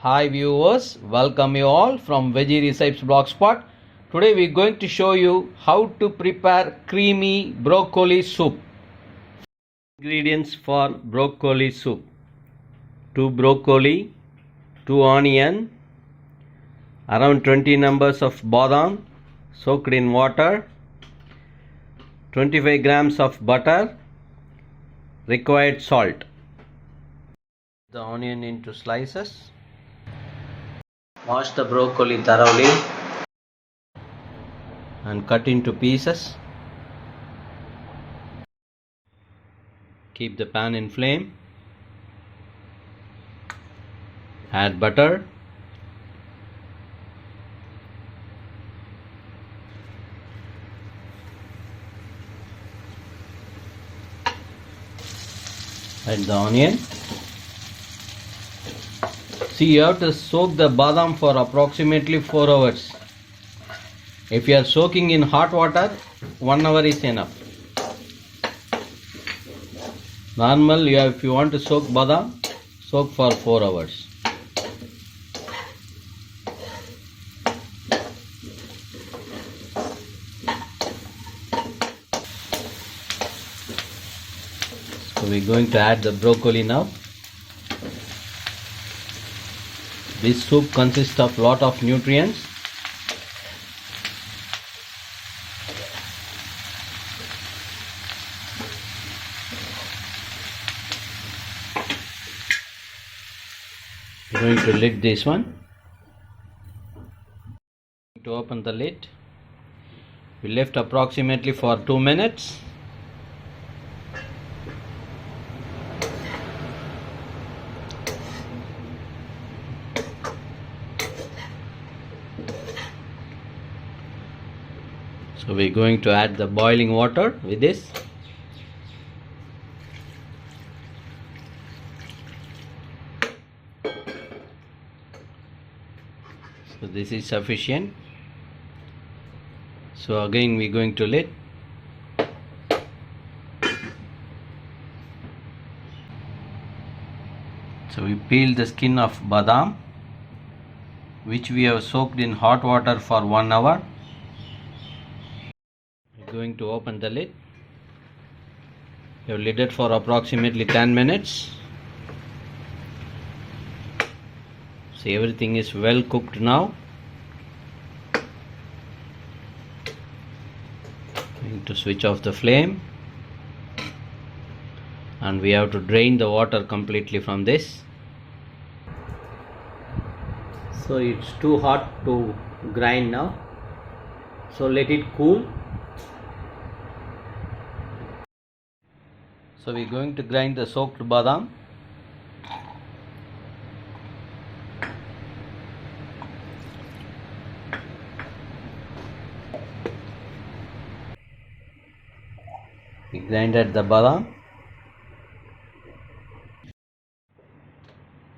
Hi viewers, welcome you all from Veggie Recipes Blogspot. Today we are going to show you how to prepare creamy broccoli soup. Ingredients for broccoli soup: 2 broccoli, 2 onion, around 20 numbers of badam soaked in water, 25 grams of butter, required salt. The onion into slices. Wash the broccoli thoroughly and cut into pieces. Keep the pan in flame. Add butter. Add the onion. See, you have to soak the badam for approximately 4 hours. If you are soaking in hot water, 1 hour is enough. Normal, if you want to soak badam, soak for 4 hours. So we are going to add the broccoli now. This soup consists of lot of nutrients. Going to lid this one. To open the lid, we left approximately for 2 minutes. So we are going to add the boiling water with this. So this is sufficient. So again we are going to lid. So we peel the skin of badam, which we have soaked in hot water for 1 hour. We are going to open the lid. We have lidded for approximately 10 minutes. See, everything is well cooked now. Going to switch off the flame, and we have to drain the water completely from this. So it's too hot to grind now, so let it cool. So we're going to grind the soaked badam. We grinded the badam.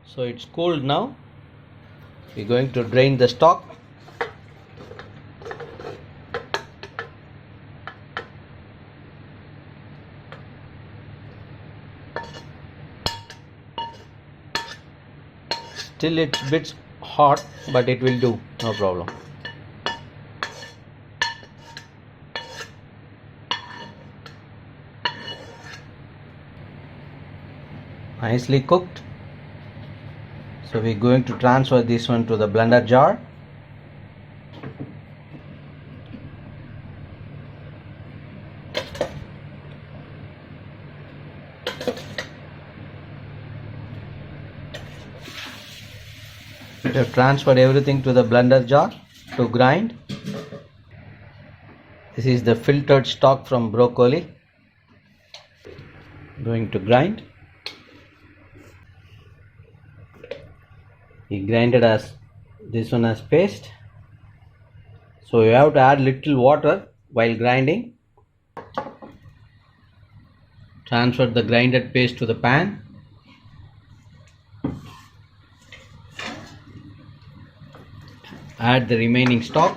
So it's cooled now. We're going to drain the stock. Still it's a bit hot, but it will do, no problem. Nicely cooked. So we're going to transfer this one to the blender jar. We have transferred everything to the blender jar to grind. This is the filtered stock from broccoli. Going to grind. We grinded as this one as paste. So you have to add little water while grinding. Transfer the grinded paste to the pan. Add the remaining stock.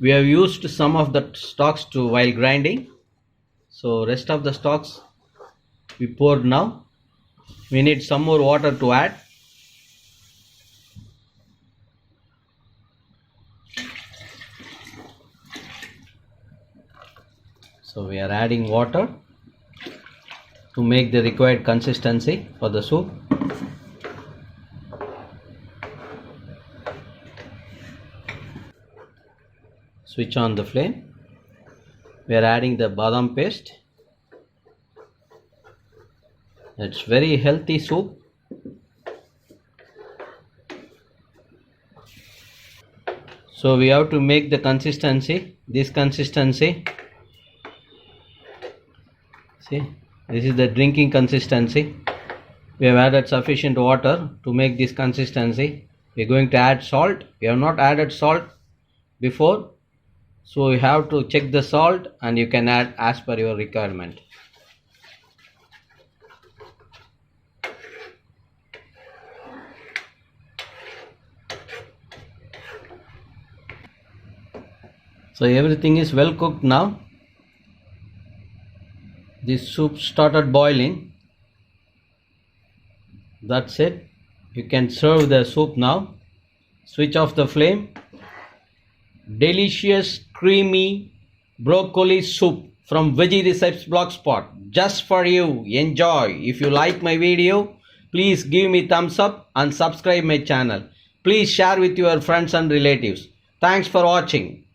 We have used some of the stocks while grinding, so rest of the stocks we poured now. We need some more water to add. So we are adding water to make the required consistency for the soup. Switch on the flame. We are adding the badam paste. It's very healthy soup. So we have to make the consistency, this consistency. See, this is the drinking consistency. We have added sufficient water to make this consistency. We are going to add salt. We have not added salt before, so you have to check the salt and you can add as per your requirement. So everything is well cooked now. This soup started boiling. That's it. You can serve the soup now. Switch off the flame. Delicious creamy broccoli soup from Veggie Recipes Blogspot, just for you. Enjoy. If you like my video, please give me thumbs up and subscribe my channel. Please share with your friends and relatives. Thanks for watching.